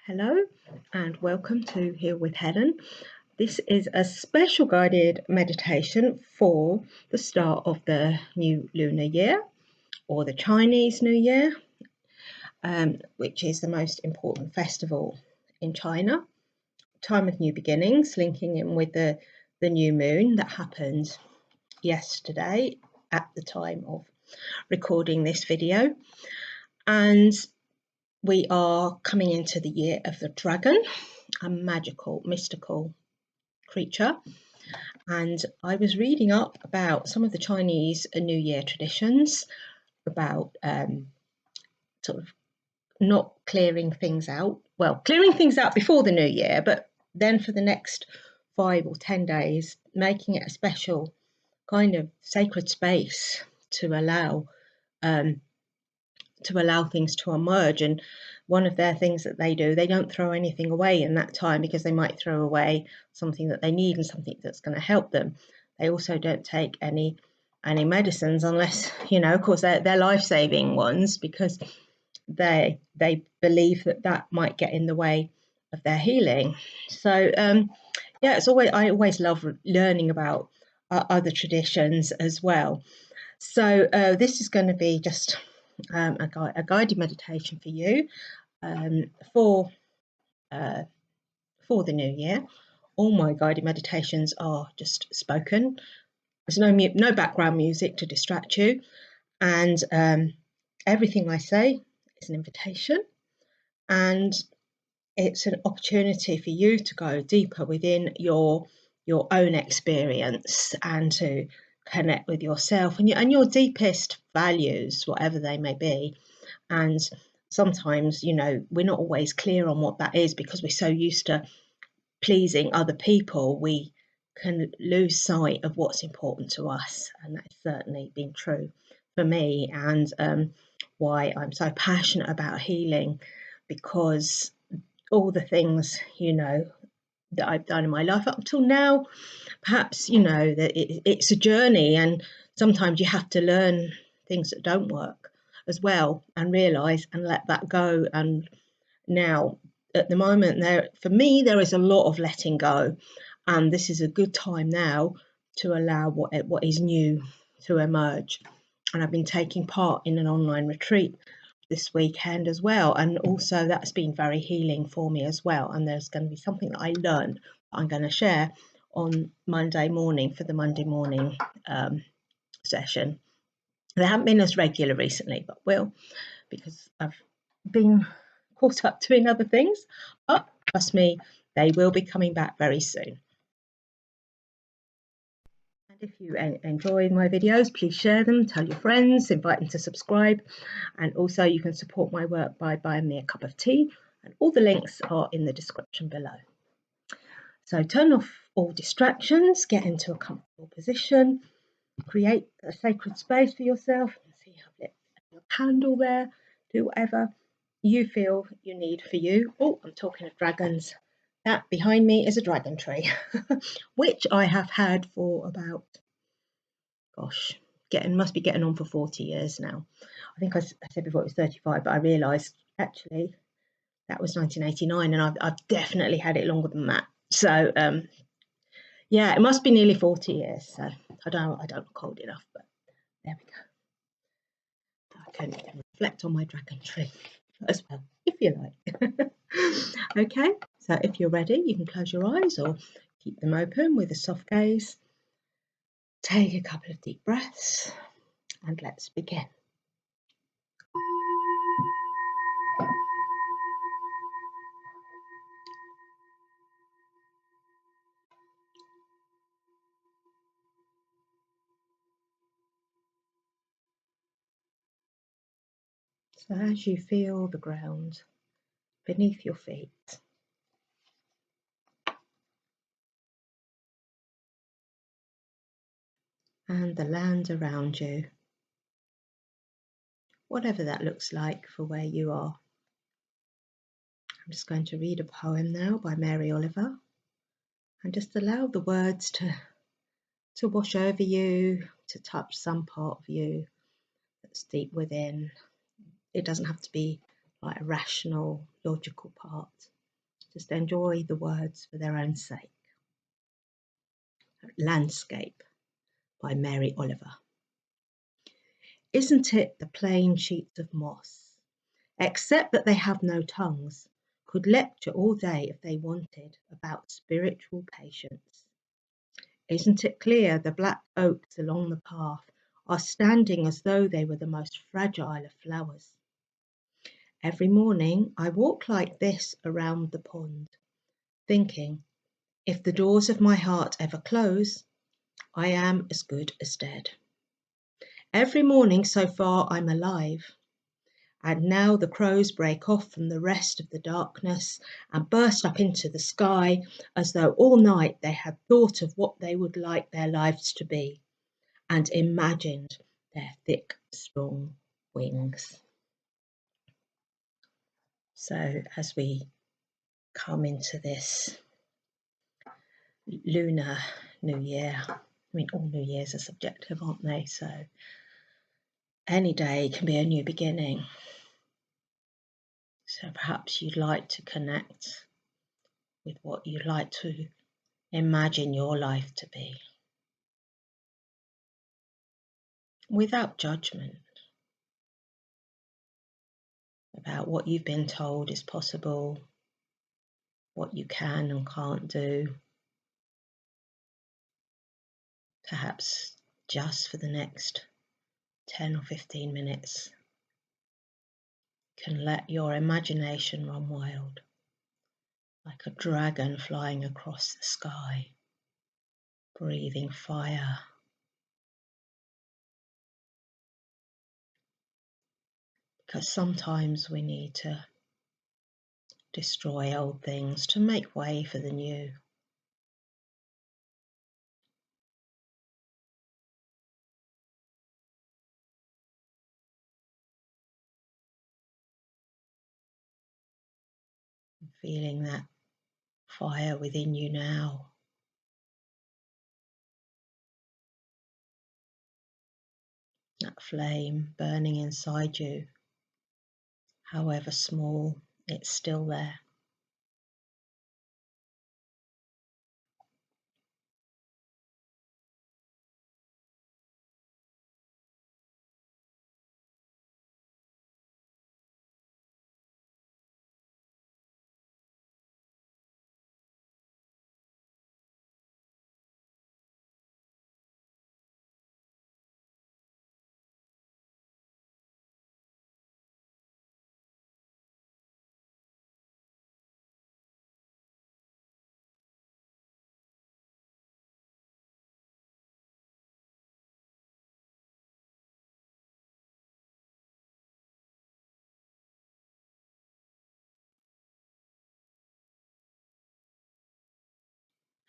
Hello and welcome to Heal with Helen. This is a special guided meditation for the start of the new lunar year or the Chinese New Year, which is the most important festival in China. Time of new beginnings, linking in with the new moon that happened yesterday at the time of recording this video. And we are coming into the year of the dragon, a magical, mystical creature. And I was reading up about some of the Chinese New Year traditions, about sort of not clearing things out. Well, clearing things out before the new year, but then for the next 5 or 10 days, making it a special kind of sacred space to allow things to emerge. And one of their things that they do, they don't throw anything away in that time, because they might throw away something that they need and something that's going to help them. They also don't take any medicines unless, of course, they're life-saving ones, because they believe that might get in the way of their healing. So I always love learning about other traditions as well. So this is going to be just a guided meditation for you for the new year. All my guided meditations are just spoken. There's no background music to distract you, and everything I say is an invitation, and it's an opportunity for you to go deeper within your own experience and to connect with yourself and your deepest values, whatever they may be. And sometimes, we're not always clear on what that is, because we're so used to pleasing other people, we can lose sight of what's important to us. And that's certainly been true for me, and why I'm so passionate about healing, because all the things, that I've done in my life up till now, perhaps, that it's a journey, and sometimes you have to learn things that don't work as well, and realise and let that go. And now, at the moment, for me, there is a lot of letting go, and this is a good time now to allow what is new to emerge. And I've been taking part in an online retreat this weekend as well, and also that's been very healing for me as well. And there's going to be something that I learned that I'm going to share on Monday morning for the Monday morning session. They haven't been as regular recently, but will, because I've been caught up doing other things. But trust me, they will be coming back very soon. And if you enjoy my videos, please share them, tell your friends, invite them to subscribe. And also you can support my work by buying me a cup of tea, and all the links are in the description below. So turn off all distractions, get into a comfortable position, create a sacred space for yourself. So you have lit a candle there, do whatever you feel you need for you. Oh, I'm talking of dragons. That behind me is a dragon tree, which I have had for about, must be getting on for 40 years now. I think I said before it was 35, but I realised actually that was 1989, and I've definitely had it longer than that. So yeah, it must be nearly 40 years. So I don't look old enough, but there we go. I can reflect on my dragon tree as well, if you like. Okay, so if you're ready, you can close your eyes or keep them open with a soft gaze. Take a couple of deep breaths, and let's begin. So as you feel the ground beneath your feet, and the land around you, whatever that looks like for where you are. I'm just going to read a poem now by Mary Oliver, and just allow the words to wash over you, to touch some part of you that's deep within. It doesn't have to be like a rational, logical part. Just enjoy the words for their own sake. Landscape by Mary Oliver. Isn't it the plain sheets of moss, except that they have no tongues, could lecture all day if they wanted about spiritual patience? Isn't it clear the black oaks along the path are standing as though they were the most fragile of flowers? Every morning I walk like this around the pond, thinking, if the doors of my heart ever close, I am as good as dead. Every morning so far I'm alive, and now the crows break off from the rest of the darkness and burst up into the sky as though all night they had thought of what they would like their lives to be and imagined their thick, strong wings. So as we come into this lunar new year, I mean, all new years are subjective, aren't they? So any day can be a new beginning. So perhaps you'd like to connect with what you'd like to imagine your life to be, without judgment about what you've been told is possible, what you can and can't do. Perhaps just for the next 10 or 15 minutes, can let your imagination run wild, like a dragon flying across the sky, breathing fire. Because sometimes we need to destroy old things to make way for the new. Feeling that fire within you now. That flame burning inside you, however small, it's still there.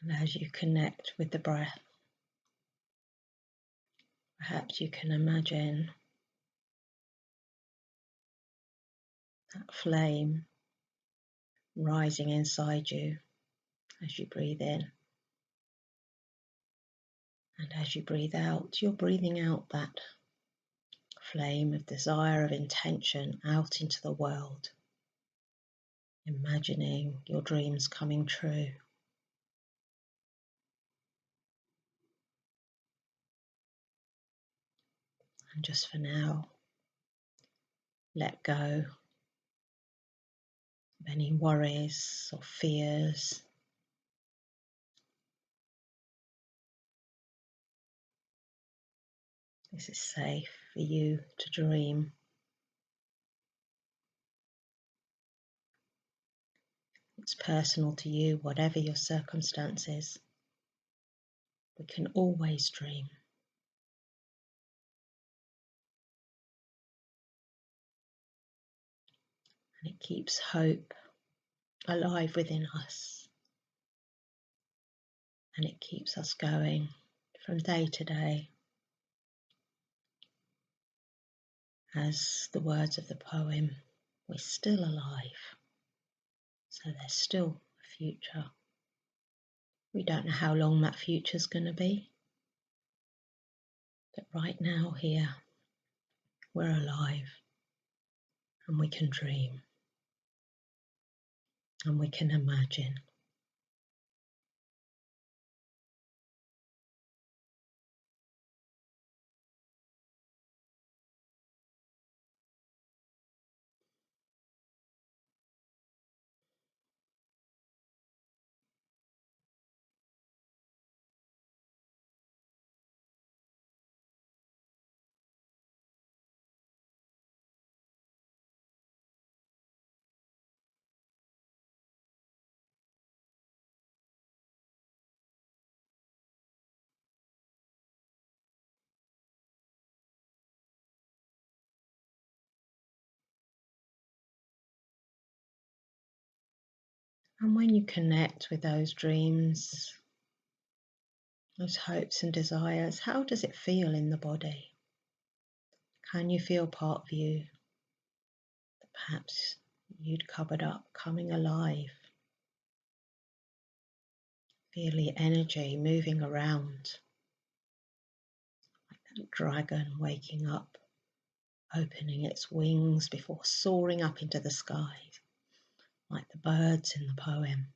And as you connect with the breath, perhaps you can imagine that flame rising inside you as you breathe in. And as you breathe out, you're breathing out that flame of desire, of intention out into the world, imagining your dreams coming true. And just for now, let go of any worries or fears. This is safe for you to dream. It's personal to you, whatever your circumstances. We can always dream. And it keeps hope alive within us. And it keeps us going from day to day. As the words of the poem, we're still alive. So there's still a future. We don't know how long that future's going to be. But right now, here, we're alive and we can dream. And we can imagine. And when you connect with those dreams, those hopes and desires, how does it feel in the body? Can you feel part of you that perhaps you'd covered up coming alive? Feel the energy moving around, like that dragon waking up, opening its wings before soaring up into the sky, like the birds in the poem.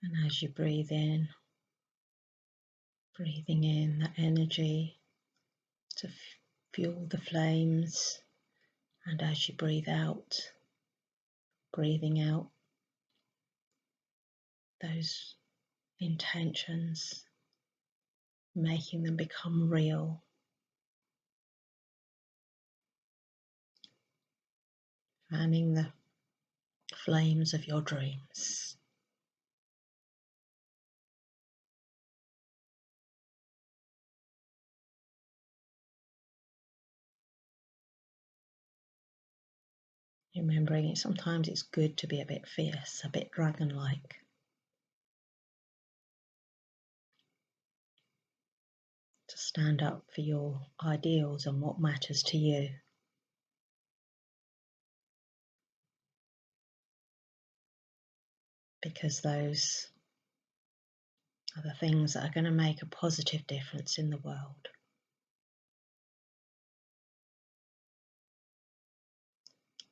And as you breathe in, breathing in that energy to fuel the flames, and as you breathe out, breathing out those intentions, making them become real, fanning the flames of your dreams. Remembering sometimes it's good to be a bit fierce, a bit dragon-like. To stand up for your ideals and what matters to you. Because those are the things that are going to make a positive difference in the world.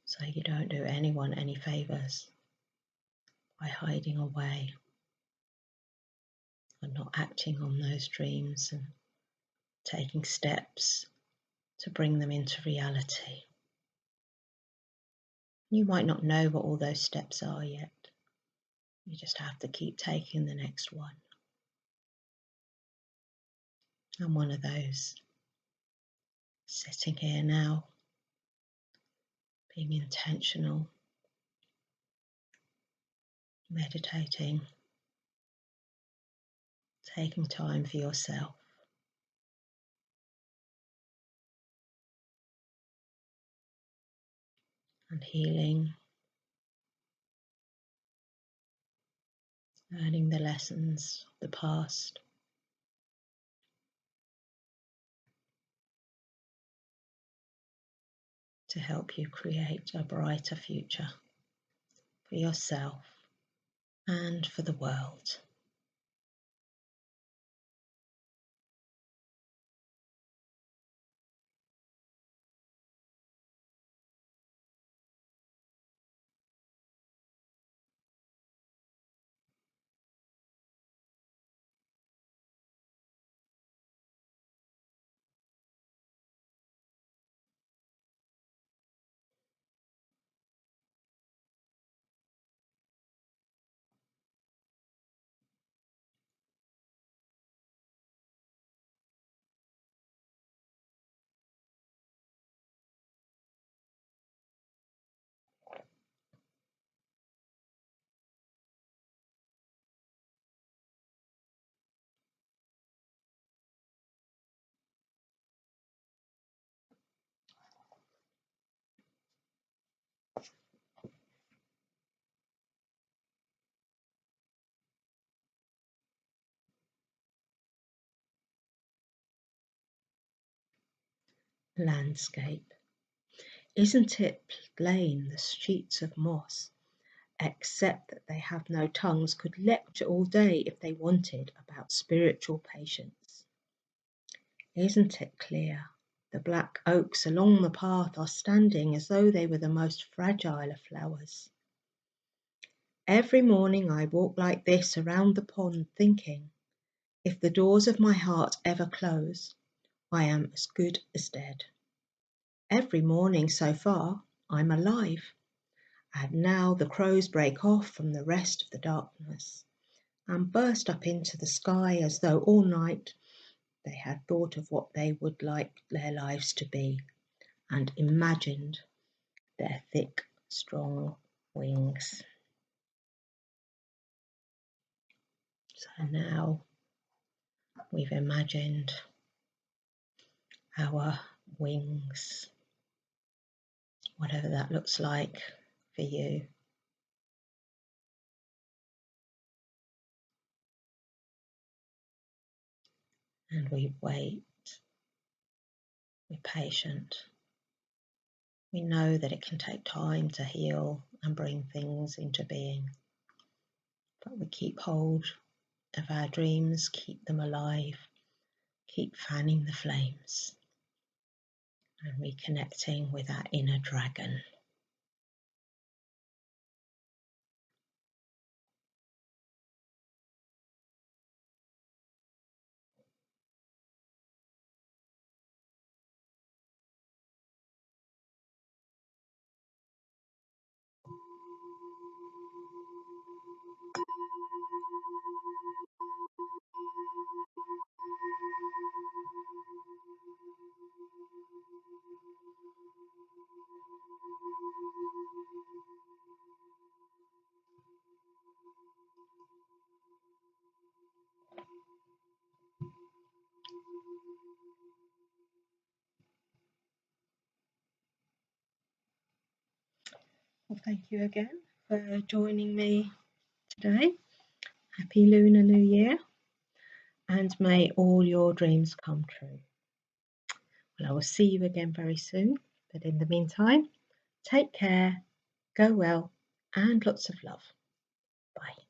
So you don't do anyone any favours by hiding away and not acting on those dreams and taking steps to bring them into reality. You might not know what all those steps are yet. You just have to keep taking the next one. And one of those, sitting here now, being intentional, meditating, taking time for yourself. And healing, learning the lessons of the past, to help you create a brighter future for yourself and for the world. landscape. Isn't it plain the sheets of moss, except that they have no tongues, could lecture all day if they wanted about spiritual patience? Isn't it clear? The black oaks along the path are standing as though they were the most fragile of flowers. Every morning I walk like this around the pond, thinking, if the doors of my heart ever close, I am as good as dead. Every morning so far I'm alive, and now the crows break off from the rest of the darkness and burst up into the sky as though all night they had thought of what they would like their lives to be and imagined their thick, strong wings. So now we've imagined our wings, whatever that looks like for you. And we wait, we're patient. We know that it can take time to heal and bring things into being, but we keep hold of our dreams, keep them alive, keep fanning the flames and reconnecting with our inner dragon. Well, thank you again for joining me today. Happy Lunar New Year, and may all your dreams come true. Well, I will see you again very soon, but in the meantime, take care, go well, and lots of love. Bye.